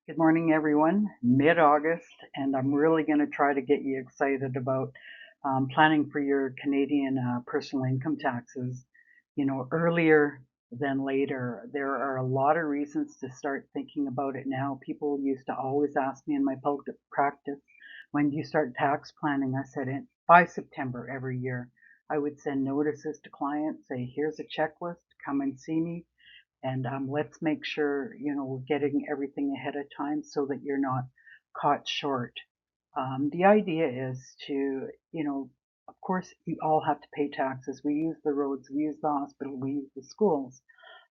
Good morning, everyone. Mid-August, and I'm really going to try to get you excited about planning for your Canadian personal income taxes, earlier than later. There are a lot of reasons to start thinking about it now. People used to always ask me in my public practice, when do you start tax planning? I said, by September every year. I would send notices to clients, say, here's a checklist, come and see me. And let's make sure, we're getting everything ahead of time so that you're not caught short. The idea is to, of course, we all have to pay taxes. We use the roads, we use the hospital, we use the schools,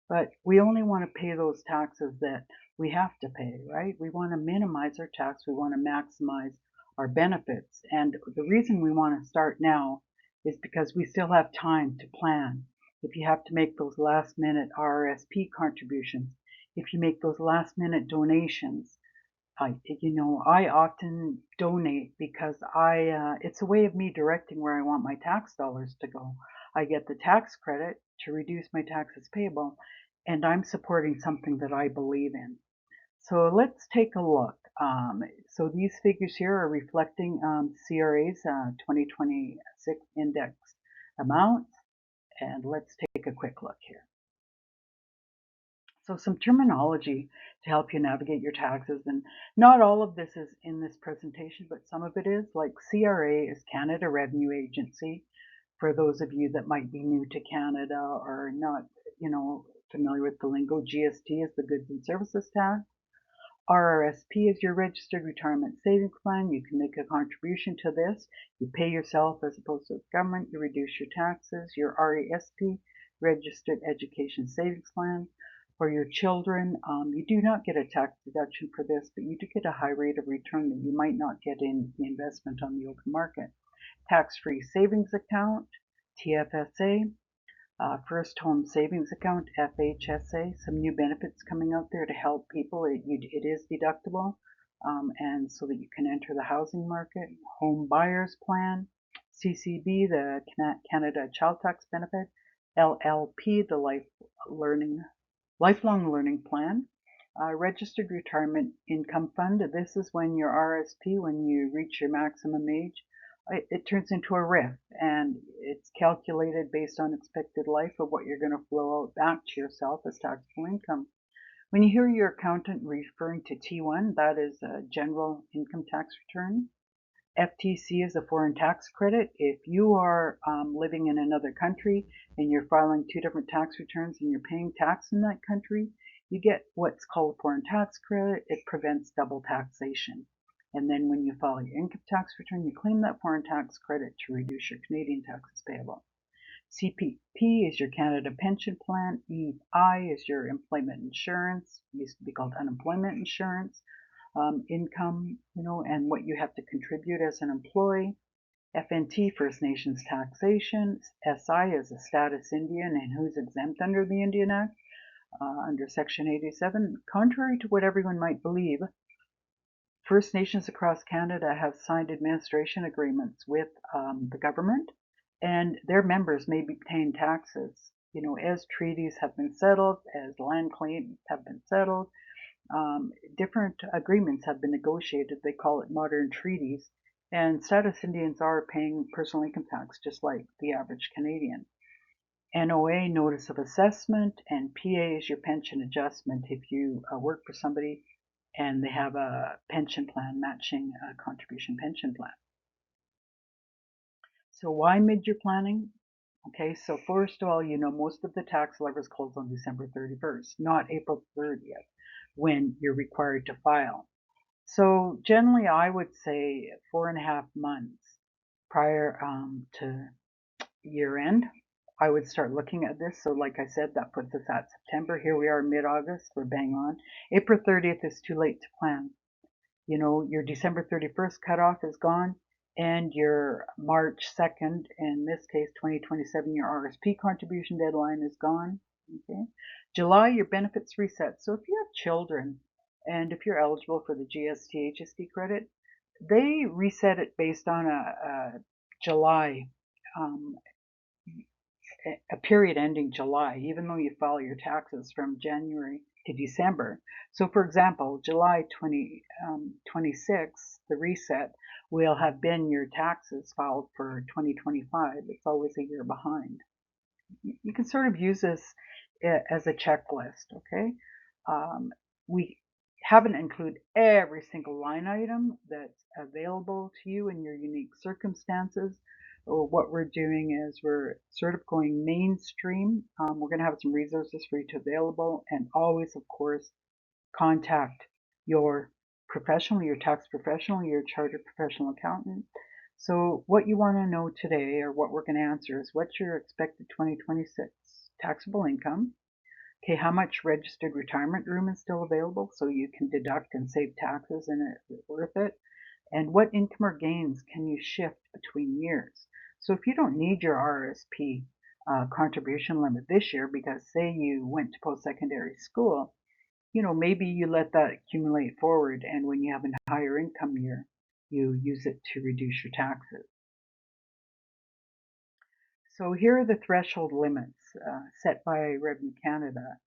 but we only want to pay those taxes that we have to pay, right? We want to minimize our tax. We want to maximize our benefits. And the reason we want to start now is because we still have time to plan. If you have to make those last minute RRSP contributions, if you make those last minute donations, I often donate because it's a way of me directing where I want my tax dollars to go. I get the tax credit to reduce my taxes payable, and I'm supporting something that I believe in. So let's take a look. So these figures here are reflecting CRA's 2026 index amounts, and let's take a quick look here. So some terminology to help you navigate your taxes, and not all of this is in this presentation, but some of it is. Like CRA is Canada Revenue Agency, for those of you that might be new to Canada or not, familiar with the lingo. GST is the Goods and Services Tax. RRSP is your Registered Retirement Savings Plan. You can make a contribution to this. You pay yourself as opposed to the government. You reduce your taxes. Your RESP, Registered Education Savings Plan. For your children, you do not get a tax deduction for this, but you do get a high rate of return that you might not get in the investment on the open market. Tax-free savings account, TFSA. First Home Savings Account, FHSA, some new benefits coming out there to help people. It is deductible, and so that you can enter the housing market. Home Buyers Plan, CCB, the Canada Child Tax Benefit, LLP, the Lifelong Learning Plan, Registered Retirement Income Fund. This is when your RSP, when you reach your maximum age, it turns into a RRIF, and it's calculated based on expected life of what you're going to flow out back to yourself as taxable income. When you hear your accountant referring to T1, that is a general income tax return. FTC is a foreign tax credit. If you are living in another country and you're filing two different tax returns and you're paying tax in that country, you get what's called a foreign tax credit. It prevents double taxation. And then when you file your income tax return, you claim that foreign tax credit to reduce your Canadian taxes payable. CPP is your Canada Pension Plan. EI is your employment insurance. It used to be called unemployment insurance. Income, and what you have to contribute as an employee. FNT, First Nations Taxation. SI is a status Indian and who's exempt under the Indian Act, under Section 87. Contrary to what everyone might believe, First Nations across Canada have signed administration agreements with the government, and their members may be paying taxes, as treaties have been settled, as land claims have been settled. Different agreements have been negotiated. They call it modern treaties, and status Indians are paying personal income tax just like the average Canadian. NOA, notice of assessment, and PA is your pension adjustment if you work for somebody and they have a pension plan, matching a contribution pension plan. So why mid-year planning? Okay, so first of all, most of the tax levers close on December 31st, not April 30th, when you're required to file. So generally, I would say 4.5 months prior to year end, I would start looking at this. So like I said, that puts us at September. Here we are mid-August, we're bang on. April 30th is too late to plan. Your December 31st cutoff is gone, and your March 2nd, in this case 2027, your RSP contribution deadline is gone. Okay. July, your benefits reset. So if you have children and if you're eligible for the GST HST credit, they reset it based on a July, a period ending July, even though you file your taxes from January to December. So for example, July 2026, the reset will have been your taxes filed for 2025. It's always a year behind. You can sort of use this as a checklist, okay? We haven't included every single line item that's available to you in your unique circumstances. What we're doing is we're sort of going mainstream. We're going to have some resources for you to available, and always, of course, contact your professional, your tax professional, your chartered professional accountant. So what you want to know today, or what we're going to answer, is what's your expected 2026 taxable income? Okay, how much registered retirement room is still available so you can deduct and save taxes and it's worth it? And what income or gains can you shift between years? So if you don't need your RRSP contribution limit this year because say you went to post-secondary school, maybe you let that accumulate forward, and when you have a higher income year, you use it to reduce your taxes. So here are the threshold limits set by Revenue Canada.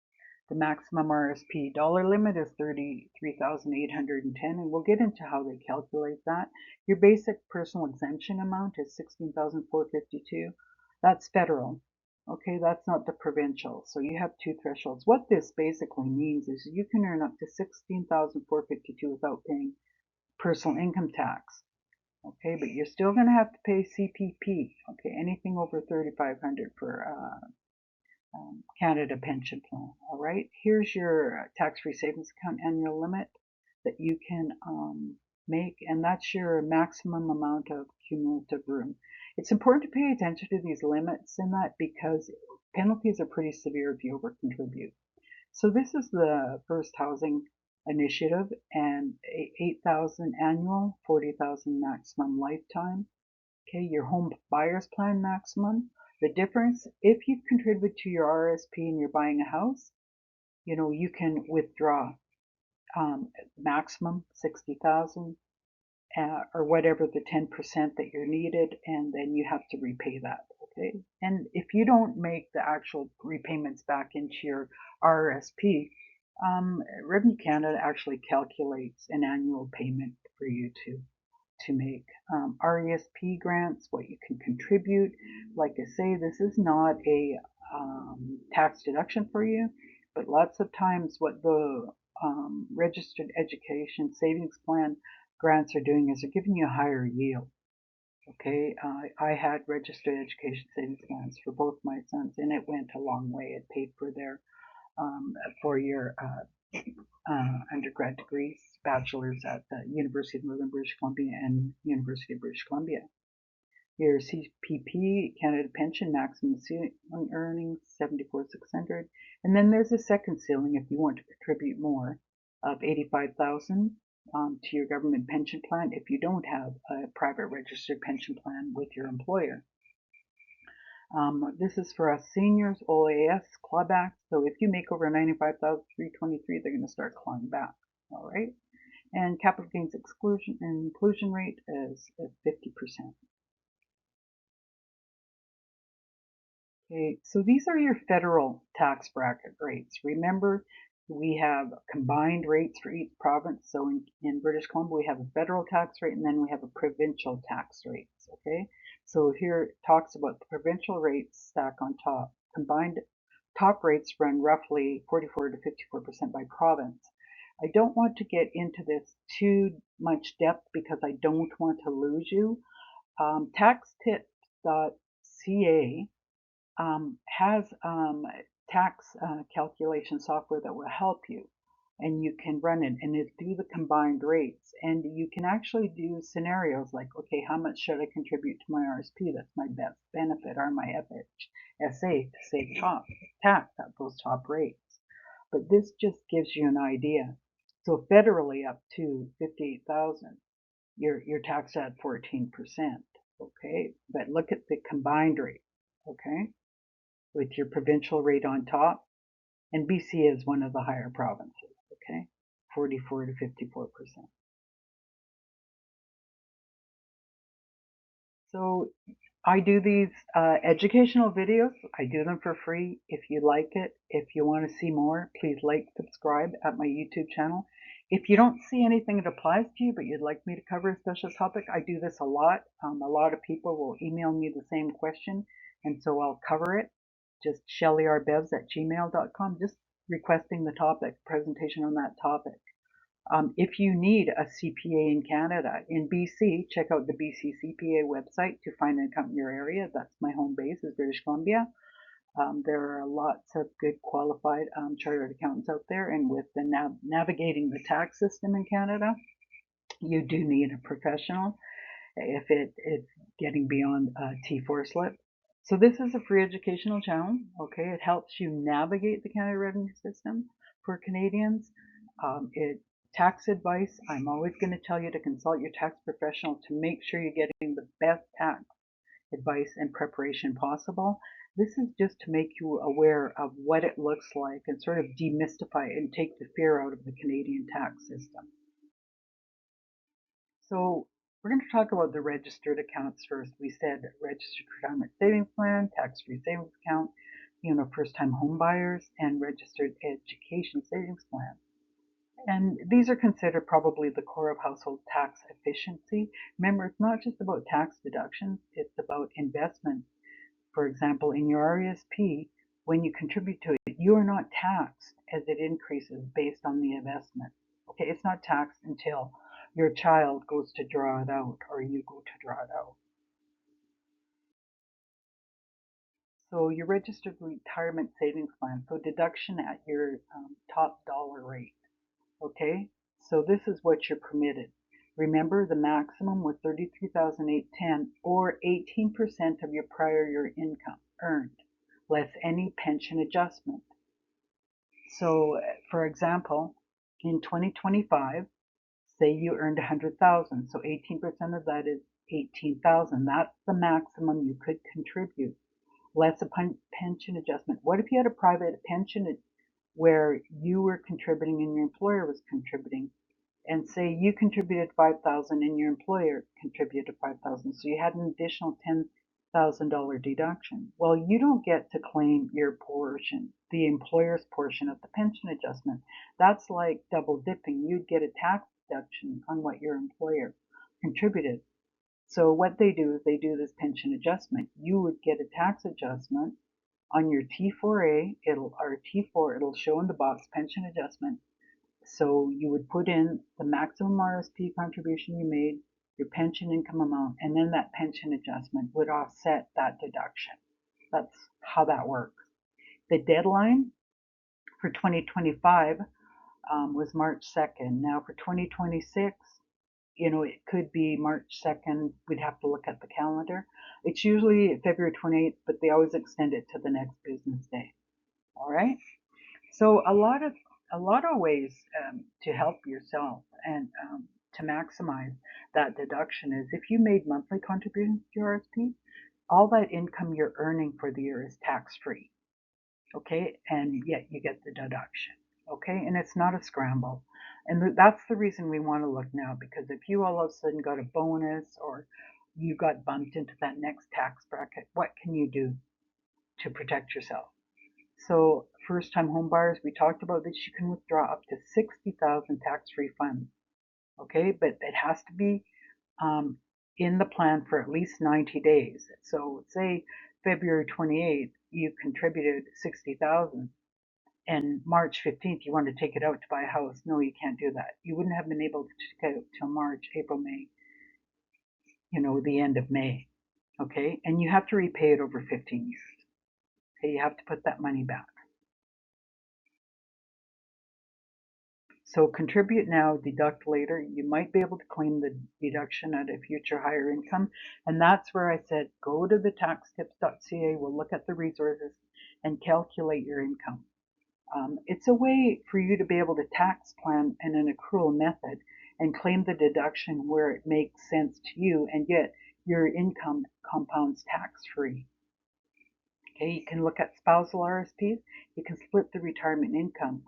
The maximum RSP dollar limit is $33,810, and we'll get into how they calculate that. Your basic personal exemption amount is $16,452. That's federal. Okay, that's not the provincial. So you have two thresholds. What this basically means is you can earn up to $16,452 without paying personal income tax. Okay, but you're still going to have to pay CPP. Okay, anything over $3,500 for Canada pension plan. All right, here's your tax-free savings account annual limit that you can make, and that's your maximum amount of cumulative room. It's important to pay attention to these limits in that because penalties are pretty severe if you over-contribute. So this is the first housing initiative, and 8,000 annual, 40,000 maximum lifetime. Okay, your home buyer's plan maximum. The difference, if you contribute to your RSP and you're buying a house, you can withdraw maximum 60,000 or whatever the 10% that you're needed, and then you have to repay that. Okay, and if you don't make the actual repayments back into your RRSP, Revenue Canada actually calculates an annual payment for you to make. RESP grants, what you can contribute. Like I say, this is not a tax deduction for you, but lots of times what the registered education savings plan grants are doing is they're giving you a higher yield. Okay, I had registered education savings plans for both my sons, and it went a long way. It paid for their 4-year undergrad degrees, bachelor's at the University of Northern British Columbia and University of British Columbia. Your CPP, Canada Pension, maximum ceiling earnings, $74,600. And then there's a second ceiling if you want to contribute more of $85,000 to your government pension plan if you don't have a private registered pension plan with your employer. This is for us seniors, OAS, clawbacks. So if you make over $95,323, they're going to start clawing back. All right. And capital gains exclusion and inclusion rate is at 50%. Okay, so these are your federal tax bracket rates. Remember, we have combined rates for each province. So in British Columbia, we have a federal tax rate, and then we have a provincial tax rates. Okay, so here it talks about the provincial rates stack on top. Combined top rates run roughly 44 to 54% by province. I don't want to get into this too much depth because I don't want to lose you. Taxtips.ca has tax calculation software that will help you, and you can run it and it do the combined rates, and you can actually do scenarios like, okay, how much should I contribute to my RSP? That's my best benefit, or my FHSA to save tax at those top rates. But this just gives you an idea. So federally up to 58,000, you're taxed at 14%. Okay, but look at the combined rate. Okay, with your provincial rate on top, and BC is one of the higher provinces, okay, 44 to 54%. So I do these educational videos. I do them for free. If you like it, if you want to see more, please like, subscribe at my YouTube channel. If you don't see anything that applies to you, but you'd like me to cover a special topic, I do this a lot. A lot of people will email me the same question, and so I'll cover it. Just shellyrbevs@gmail.com, just requesting the topic, presentation on that topic. If you need a CPA in Canada, in BC, check out the BC CPA website to find an account in your area. That's my home base, is British Columbia. There are lots of good qualified chartered accountants out there, and with the navigating the tax system in Canada, you do need a professional if it's getting beyond a T4 slip. So this is a free educational channel. Okay, it helps you navigate the Canada revenue system for Canadians. Tax advice, I'm always going to tell you to consult your tax professional to make sure you're getting the best tax advice and preparation possible. This is just to make you aware of what it looks like and sort of demystify it and take the fear out of the Canadian tax system. So we're going to talk about the registered accounts first. We said registered retirement savings plan, tax-free savings account, first-time home buyers, and registered education savings plan. And these are considered probably the core of household tax efficiency. Remember, it's not just about tax deductions, it's about investment. For example, in your RESP, when you contribute to it, you are not taxed as it increases based on the investment. Okay, it's not taxed until your child goes to draw it out or you go to draw it out. So your registered retirement savings plan, so deduction at your top dollar rate. Okay, so this is what you're permitted. Remember, the maximum was $33,810 or 18% of your prior year income earned, less any pension adjustment. So, for example, in 2025, say you earned 100,000, so 18% of that is 18,000. That's the maximum you could contribute, less a pension adjustment. What if you had a private pension where you were contributing and your employer was contributing, and say you contributed 5,000 and your employer contributed 5,000, so you had an additional $10,000 deduction? Well, you don't get to claim your portion, the employer's portion of the pension adjustment. That's like double dipping. You'd get a tax deduction on what your employer contributed. So what they do is they do this pension adjustment. You would get a tax adjustment on your T4A, it'll show in the box pension adjustment. So you would put in the maximum RSP contribution you made, your pension income amount, and then that pension adjustment would offset that deduction. That's how that works. The deadline for 2025 was March 2nd. Now for 2026, it could be March 2nd. We'd have to look at the calendar. It's usually February 28th, but they always extend it to the next business day. All right. So a lot of ways to help yourself and to maximize that deduction is if you made monthly contributions to your RSP, all that income you're earning for the year is tax-free. Okay, and yet you get the deduction. Okay, and it's not a scramble. And that's the reason we want to look now, because if you all of a sudden got a bonus or you got bumped into that next tax bracket, what can you do to protect yourself? So first-time home buyers, we talked about this, you can withdraw up to 60,000 tax-free funds. Okay, but it has to be in the plan for at least 90 days. So say February 28th, you contributed 60,000 and March 15th, you want to take it out to buy a house. No, you can't do that. You wouldn't have been able to take it out till March, April, May, the end of May. Okay, and you have to repay it over 15 years. Okay, you have to put that money back. So contribute now, deduct later. You might be able to claim the deduction at a future higher income. And that's where I said, go to the taxtips.ca. We'll look at the resources and calculate your income. It's a way for you to be able to tax plan in an accrual method and claim the deduction where it makes sense to you, and yet your income compounds tax-free. Okay, you can look at spousal RSPs. You can split the retirement income.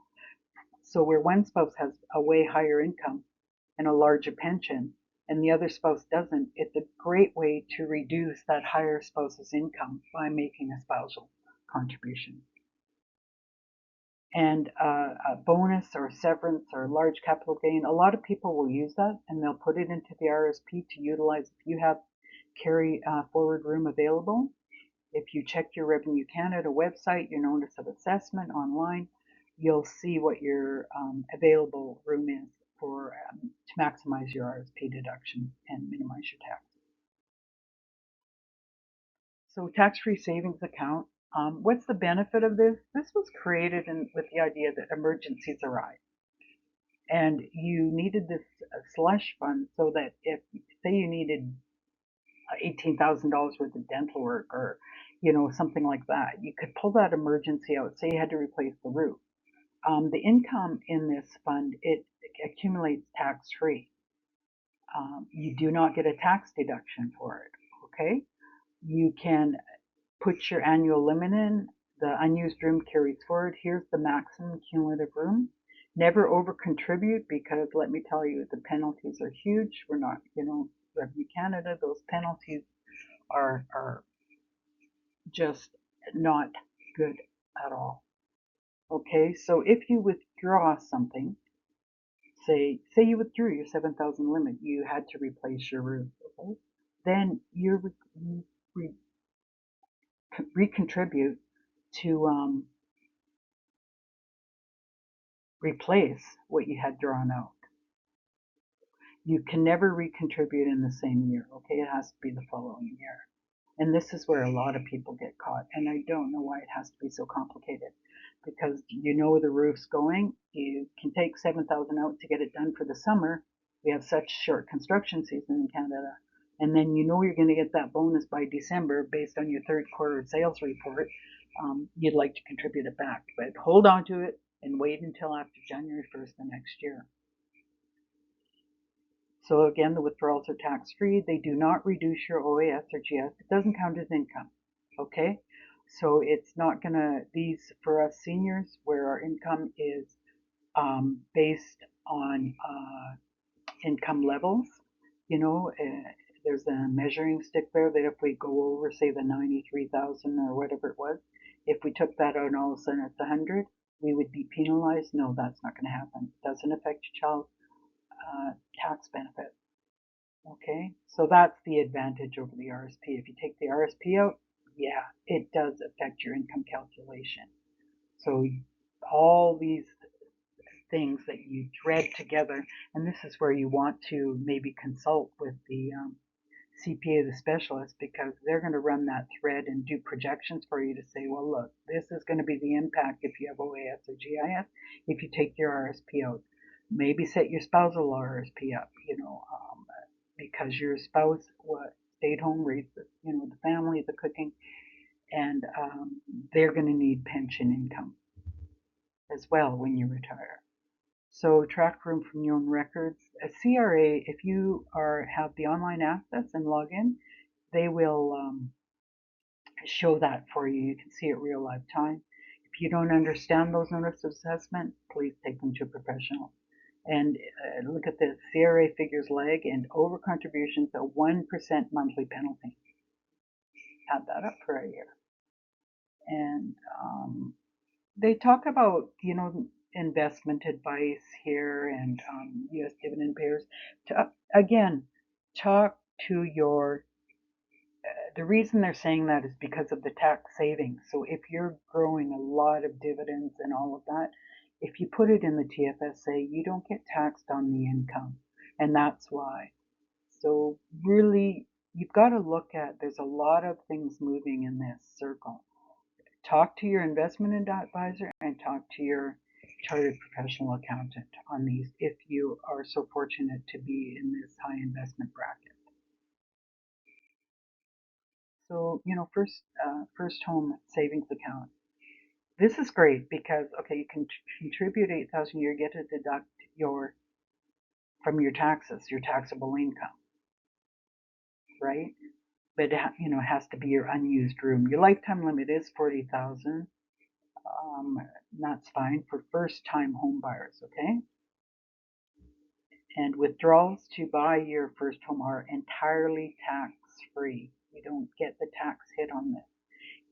So where one spouse has a way higher income and a larger pension, and the other spouse doesn't, it's a great way to reduce that higher spouse's income by making a spousal contribution. And a bonus or severance or large capital gain, a lot of people will use that and they'll put it into the RSP to utilize if you have carry forward room available. If you check your Revenue Canada website, your notice of assessment online, you'll see what your available room is for to maximize your RSP deduction and minimize your tax. So tax-free savings account, what's the benefit of this? This was created with the idea that emergencies arise. And you needed this slush fund so that if, say you needed $18,000 worth of dental work or, something like that, you could pull that emergency out. Say you had to replace the roof. The income in this fund, it accumulates tax-free. You do not get a tax deduction for it, okay? You can put your annual limit in. The unused room carries forward. Here's the maximum cumulative room. Never over contribute, because let me tell you, the penalties are huge. We're not, Revenue Canada, those penalties are just not good at all. Okay, so if you withdraw something, say you withdrew your 7,000 limit, you had to replace your roof, okay? Then you recontribute to replace what you had drawn out. You can never recontribute in the same year, okay? It has to be the following year. And this is where a lot of people get caught, and I don't know why it has to be so complicated. Because the roof's going, you can take 7,000 out to get it done for the summer. We have such short construction season in Canada. And then you're going to get that bonus by December based on your third quarter sales report. You'd like to contribute it back, but hold on to it and wait until after January 1st the next year. So again, the withdrawals are tax-free. They do not reduce your OAS or GS. It doesn't count as income, okay? So it's not gonna, these for us seniors where our income is based on income levels, there's a measuring stick there that if we go over, say, the 93,000 or whatever it was, if we took that out and all of a sudden it's 100, we would be penalized. No, that's not gonna happen. It doesn't affect your child tax benefit. Okay, so that's the advantage over the RSP. If you take the RSP out, yeah, it does affect your income calculation. So all these things that you thread together, and this is where you want to maybe consult with the CPA, the specialist, because they're going to run that thread and do projections for you to say, well, look, this is going to be the impact if you have OAS or GIS, if you take your RSP out. Maybe set your spousal RSP up, because your spouse stayed home, raised the family, the cooking, and they're going to need pension income as well when you retire. So track room from your own records. A CRA, if you have the online access and log in, they will show that for you. You can see it real live time. If you don't understand those notice of assessment, please take them to a professional. And look at this, CRA figures lag and over contributions, a 1% monthly penalty. Add that up for a year. And they talk about, investment advice here and U.S. dividend payers. Again, talk to your, the reason they're saying that is because of the tax savings. So if you're growing a lot of dividends and all of that, if you put it in the TFSA, you don't get taxed on the income. And that's why. So really, you've got to look at, there's a lot of things moving in this circle. Talk to your investment advisor and talk to your chartered professional accountant on these if you are so fortunate to be in this high investment bracket. So, first home savings account. This is great because, okay, you can contribute 8,000 a year, get to deduct from your taxes, your taxable income, right? But it has to be your unused room. Your lifetime limit is 40,000. That's fine for first-time home buyers, okay? And withdrawals to buy your first home are entirely tax-free. You don't get the tax hit on this.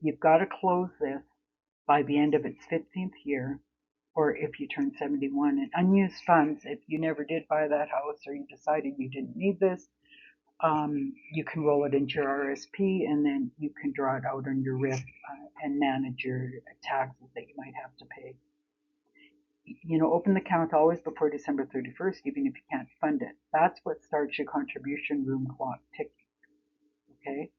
You've got to close this by the end of its 15th year, or if you turn 71. And unused funds, if you never did buy that house or you decided you didn't need this, you can roll it into your RRSP, and then you can draw it out on your RIF and manage your taxes that you might have to pay. Open the account always before December 31st, even if you can't fund it. That's what starts your contribution room clock ticking, okay?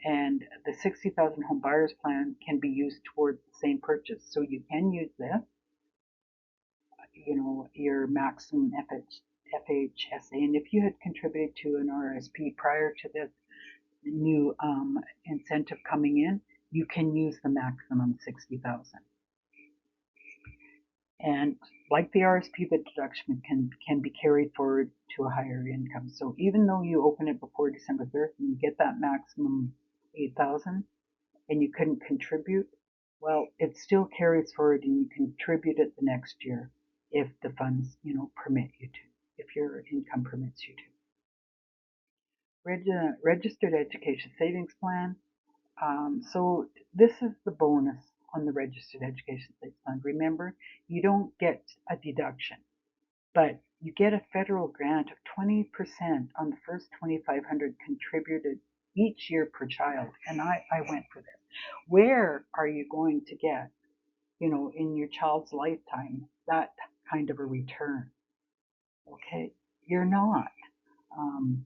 And the 60,000 home buyers plan can be used towards the same purchase. So you can use this, your maximum FHSA. And if you had contributed to an RRSP prior to this new incentive coming in, you can use the maximum 60,000. And like the RSP, the deduction can be carried forward to a higher income. So even though you open it before December 3rd and you get that maximum 8,000 and you couldn't contribute, well, it still carries forward and you contribute it the next year if the funds, permit you to, if your income permits you to. Registered Education Savings Plan. So this is the bonus on the Registered Education Savings Plan. Remember, you don't get a deduction, but you get a federal grant of 20% on the first 2,500 contributed each year per child. And I went for this. Where are you going to get, in your child's lifetime, that kind of a return? Okay, you're not.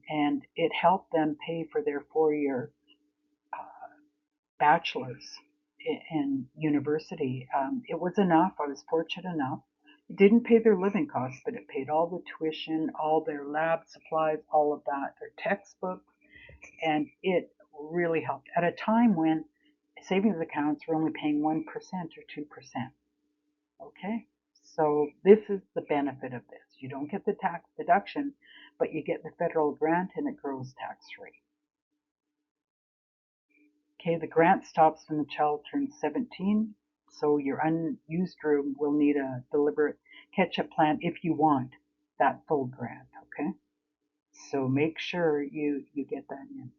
And it helped them pay for their 4-year bachelor's in university. It was enough. I was fortunate enough. It didn't pay their living costs, but it paid all the tuition, all their lab supplies, all of that, their textbooks, and it really helped at a time when savings accounts were only paying 1% or 2%. Okay, so this is the benefit of this. You don't get the tax deduction, but you get the federal grant and it grows tax-free. Okay, the grant stops when the child turns 17, so your unused room will need a deliberate catch-up plan if you want that full grant, okay? So make sure you get that in.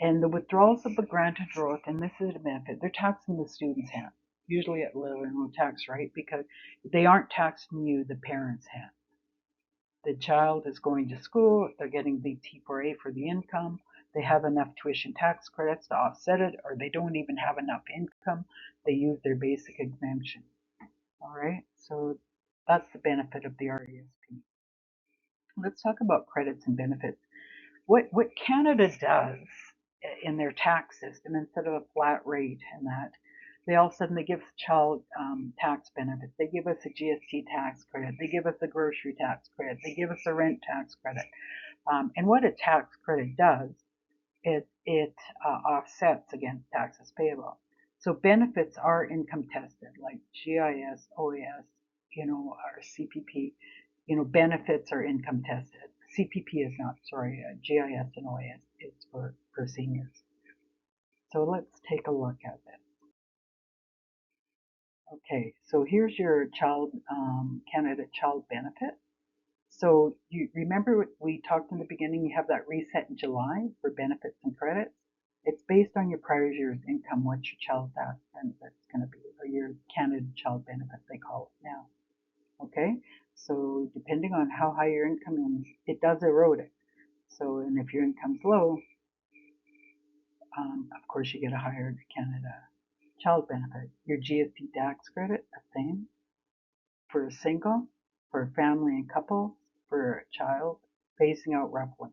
And the withdrawals of the granted growth, and this is a benefit, they're taxing the student's hand, usually at little or no tax rate, because they aren't taxing you, the parent's hand. The child is going to school, they're getting the T4A for the income, they have enough tuition tax credits to offset it, or they don't even have enough income, they use their basic exemption. All right, so that's the benefit of the RESP. Let's talk about credits and benefits. What Canada does in their tax system, instead of a flat rate and that, they all of a sudden they give child tax benefits. They give us a GST tax credit. They give us a grocery tax credit. They give us a rent tax credit. And what a tax credit does is it offsets against taxes payable. So benefits are income tested, like GIS, OAS, or CPP. Benefits are income tested. CPP is not, sorry, GIS and OAS is for seniors. So let's take a look at this. Okay, so here's your Canada Child Benefit. So you remember we talked in the beginning, you have that reset in July for benefits and credits. It's based on your prior year's income, what your child tax benefit's going to be, or your Canada Child Benefit, they call it now. Okay, so depending on how high your income is, it does erode it. So, and if your income's low, of course you get a higher Canada Child Benefit. Your GST tax credit, the same. For a single, for a family and couple, for a child, phasing out roughly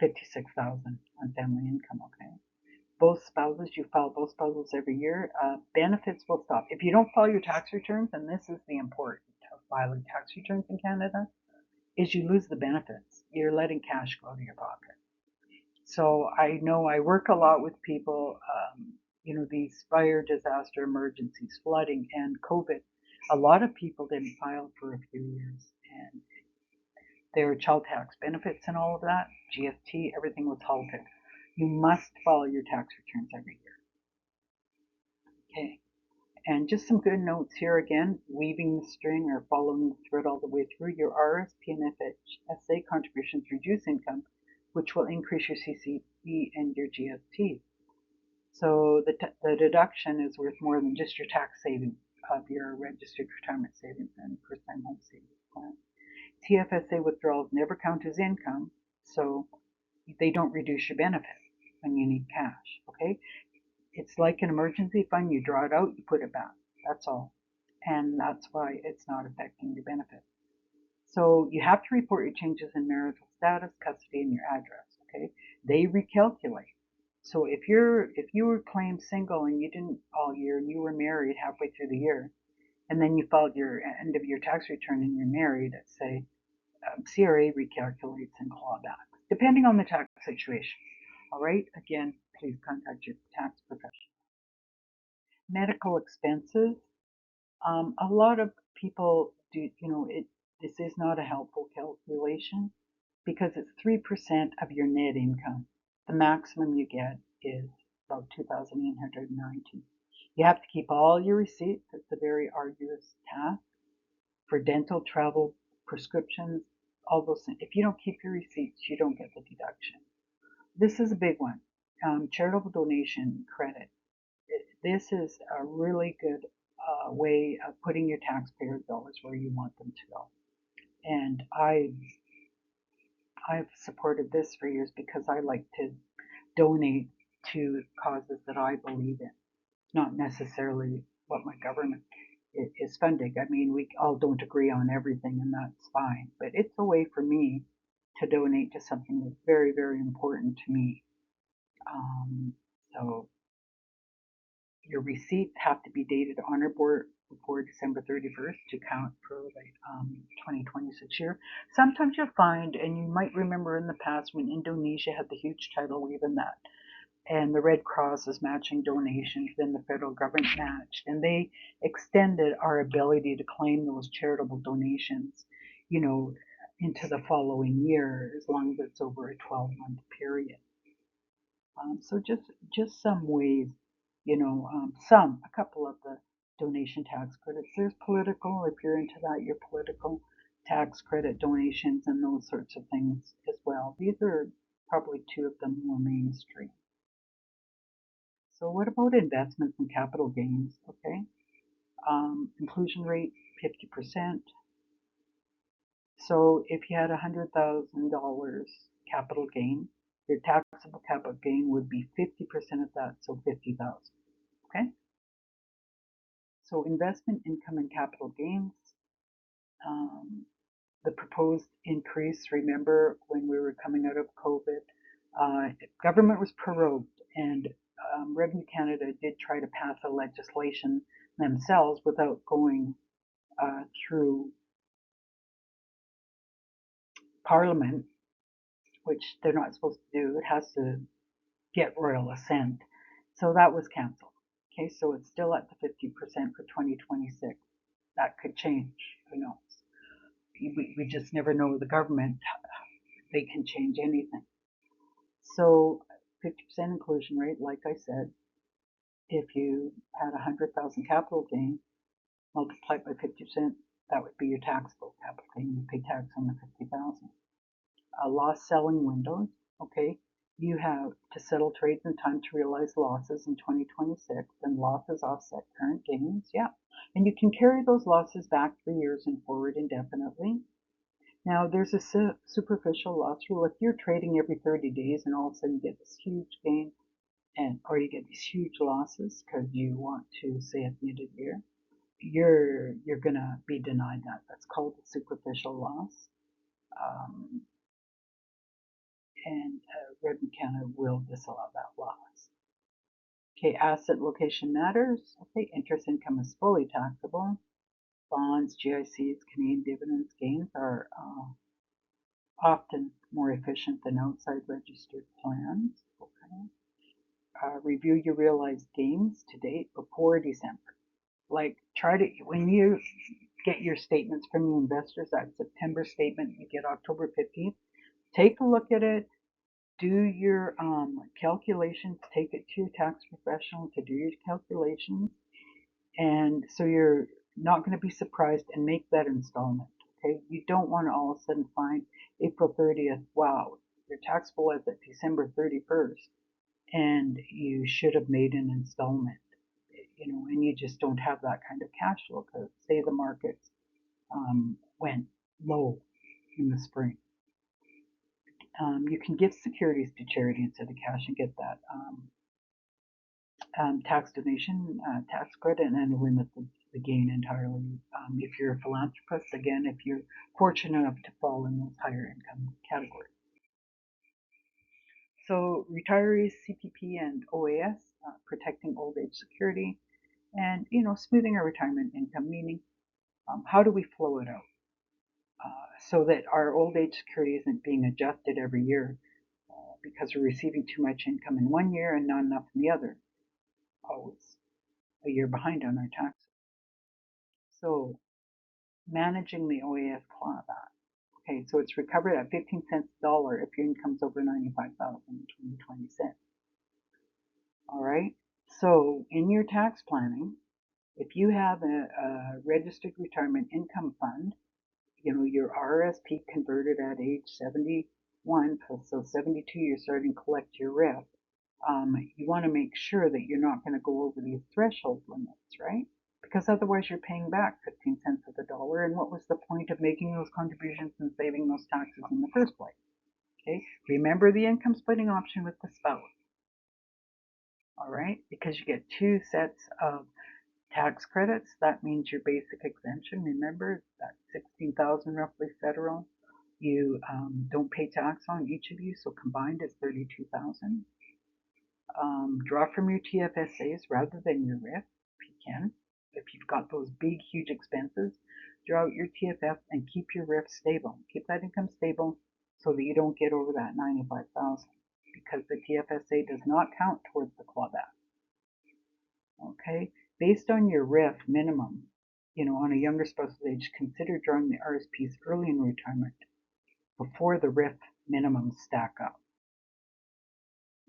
56,000 on family income, okay? Both spouses, you file both spouses every year, benefits will stop. If you don't file your tax returns, and this is the important of filing tax returns in Canada, is you lose the benefits. You're letting cash go to your pocket. So I know I work a lot with people, these fire disaster emergencies, flooding, and COVID. A lot of people didn't file for a few years, and their child tax benefits and all of that, GST, everything was halted. You must file your tax returns every year. Okay. And just some good notes here again, weaving the string or following the thread all the way through. Your RRSP and FHSA contributions reduce income, which will increase your CCE and your GST. So the deduction is worth more than just your tax savings of your registered retirement savings and first-time home savings plan. TFSA withdrawals never count as income, so they don't reduce your benefit when you need cash, okay? It's like an emergency fund. You draw it out, you put it back. That's all. And that's why it's not affecting your benefit. So you have to report your changes in marital status, custody, and your address, okay? They recalculate. So if you were claimed single and you didn't all year and you were married halfway through the year, and then you filed your end of year tax return and you're married, let's say, CRA recalculates and clawbacks, depending on the tax situation. All right, again, please contact your tax professional. Medical expenses. A lot of people do, this is not a helpful calculation because it's 3% of your net income. The maximum you get is about 2,890. You have to keep all your receipts. It's a very arduous task for dental, travel, prescriptions, all those things. If you don't keep your receipts, you don't get the deduction. This is a big one. Charitable donation credit. This is a really good way of putting your taxpayer dollars where you want them to go. And I've supported this for years because I like to donate to causes that I believe in, not necessarily what my government is funding. I mean, we all don't agree on everything, and that's fine. But it's a way for me to donate to something that's very, very important to me. So your receipts have to be dated on or before December 31st to count for the 2026 year. Sometimes you'll find, and you might remember in the past when Indonesia had the huge tidal wave in that, and the Red Cross is matching donations, then the federal government matched, and they extended our ability to claim those charitable donations, into the following year, as long as it's over a 12-month period. So just some ways, a couple of the donation tax credits. There's political, if you're into that, your political tax credit donations and those sorts of things as well. These are probably two of the more mainstream. So what about investments and capital gains? Okay, inclusion rate 50%. So if you had $100,000 capital gain, your taxable capital gain would be 50% of that, so 50,000. Okay. So investment income and capital gains. The proposed increase. Remember when we were coming out of COVID, government was prorogued, and Revenue Canada did try to pass a legislation themselves without going through Parliament, which they're not supposed to do. It has to get royal assent. So that was canceled. Okay, so it's still at the 50% for 2026. That could change. Who knows? We just never know the government. They can change anything. So 50% inclusion rate, like I said, if you had 100,000 capital gain multiplied by 50%, that would be your taxable capital gain. You pay tax on the 50,000. Loss selling windows. Okay, you have to settle trades in time to realize losses in 2026, and losses offset current gains. Yeah, and you can carry those losses back 3 years and forward indefinitely. Now, there's a superficial loss rule. If you're trading every 30 days and all of a sudden you get this huge gain, or you get these huge losses because you want to say at the end of the year, you're gonna be denied that. That's called a superficial loss. And Revenue Canada will disallow that loss. Okay, asset location matters. Okay, interest income is fully taxable. Bonds, GICs, Canadian dividends gains are often more efficient than outside registered plans. Okay. Review your realized gains to date before December. Like, when you get your statements from the investors, that September statement, you get October 15th, take a look at it. Do your calculations, take it to your tax professional to do your calculations. And so you're not going to be surprised and make that installment. Okay, you don't want to all of a sudden find April 30th, wow, your taxable is at December 31st, and you should have made an installment, and you just don't have that kind of cash flow because say the markets went low in the spring. You can give securities to charity instead of cash and get that tax donation, tax credit, and then limit the gain entirely. If you're a philanthropist, again, if you're fortunate enough to fall in those higher income categories. So retirees, CPP, and OAS, protecting old age security, and smoothing our retirement income, meaning how do we flow it out so that our old age security isn't being adjusted every year because we're receiving too much income in one year and not enough in the other, always a year behind on our taxes. So managing the OAS clawback. Okay, so it's recovered at 15 cents a dollar if your income's over 95,000 in 2026. All right, so in your tax planning, if you have a registered retirement income fund, your RRSP converted at age 71, so 72 you're starting to collect your RIF. You want to make sure that you're not going to go over these threshold limits, right? Because otherwise you're paying back 15 cents of the dollar, and what was the point of making those contributions and saving those taxes in the first place? Okay, remember the income splitting option with the spouse, all right? Because you get two sets of tax credits. That means your basic exemption, remember, that's 16,000 roughly federal. You don't pay tax on each of you, so combined it's 32,000. Draw from your TFSAs rather than your RIF if you can. If you've got those big, huge expenses, draw out your TFF and keep your RIF stable. Keep that income stable so that you don't get over that 95,000 because the TFSA does not count towards the clawback. Okay, based on your RIF minimum, on a younger spouse's age, consider drawing the RSPs early in retirement before the RIF minimums stack up.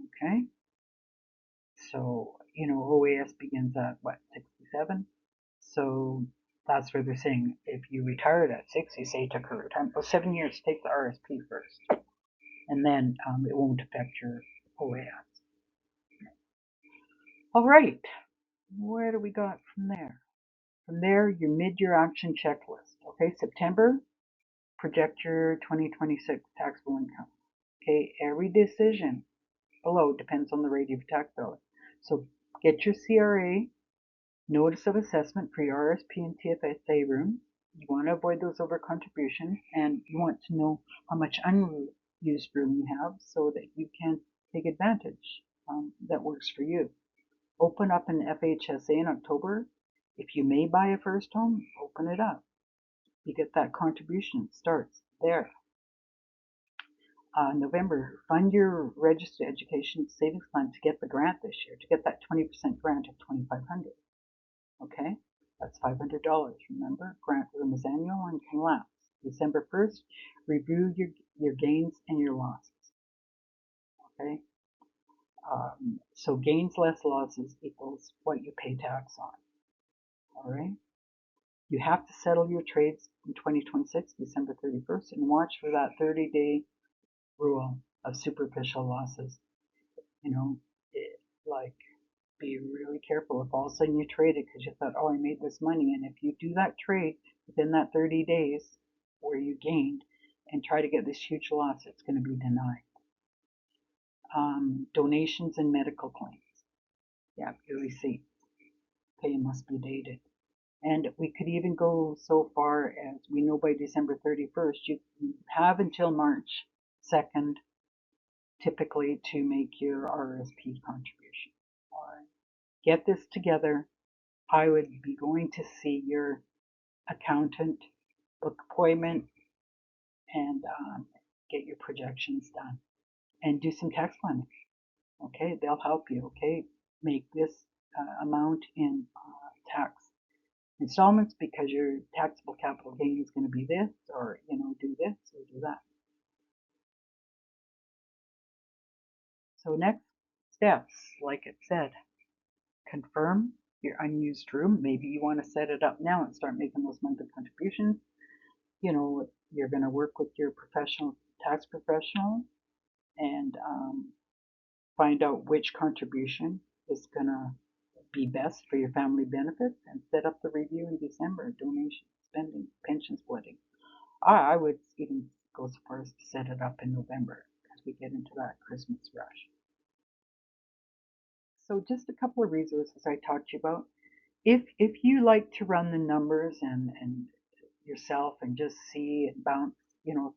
Okay, so OAS begins at what, 67? So that's where they're saying if you retired at 60, say you took a retirement, 7 years, take the RSP first, and then it won't affect your OAS. All right, where do we got from there? From there, your mid-year action checklist. Okay, September, project your 2026 taxable income. Okay, every decision below depends on the rate of your tax bill. So get your CRA notice of assessment for your RSP and TFSA room. You want to avoid those over contributions, and you want to know how much unused room you have so that you can take advantage that works for you. Open up an FHSA in October. If you may buy a first home, open it up. You get that contribution, starts there. November, fund your registered education savings plan to get the grant this year, to get that 20% grant of $2,500. Okay, that's $500. Remember, grant room is annual and can lapse. December 1st, review your gains and your losses. Okay, so gains less losses equals what you pay tax on. All right. You have to settle your trades in 2026, December 31st, and watch for that 30-day rule of superficial losses. Like, be really careful if all of a sudden you trade it because you thought, oh, I made this money. And if you do that trade within that 30 days where you gained and try to get this huge loss, it's going to be denied. Donations and medical claims. Yeah, your receipt. Okay, it must be dated. And we could even go so far as we know by December 31st, you have until March 2nd, typically, to make your RRSP contribution. All right. Get this together. I would be going to see your accountant, book appointment, and get your projections done. And do some tax planning. Okay, they'll help you. Okay, make this amount in tax installments because your taxable capital gain is going to be this, or do this or do that. So next steps, like it said, confirm your unused room. Maybe you want to set it up now and start making those monthly contributions. You know, you're going to work with your tax professional and find out which contribution is going to be best for your family benefits and set up the review in December, donation, spending, pension splitting. I would even go so far as to set it up in November as we get into that Christmas rush. So just a couple of resources I talked to you about. If you like to run the numbers and yourself and just see and bounce,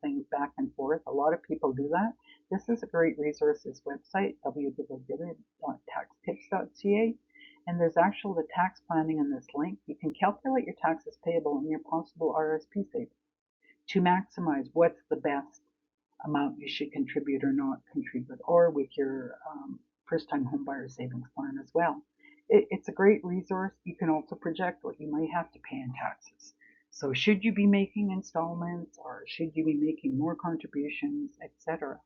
things back and forth, a lot of people do that. This is a great resource, this website, www.taxtips.ca, and there's actually the tax planning in this link. You can calculate your taxes payable and your possible RSP savings to maximize what's the best amount you should contribute or not contribute, or with your first-time homebuyer savings plan as well. It's a great resource. You can also project what you might have to pay in taxes. So should you be making installments, or should you be making more contributions, etc.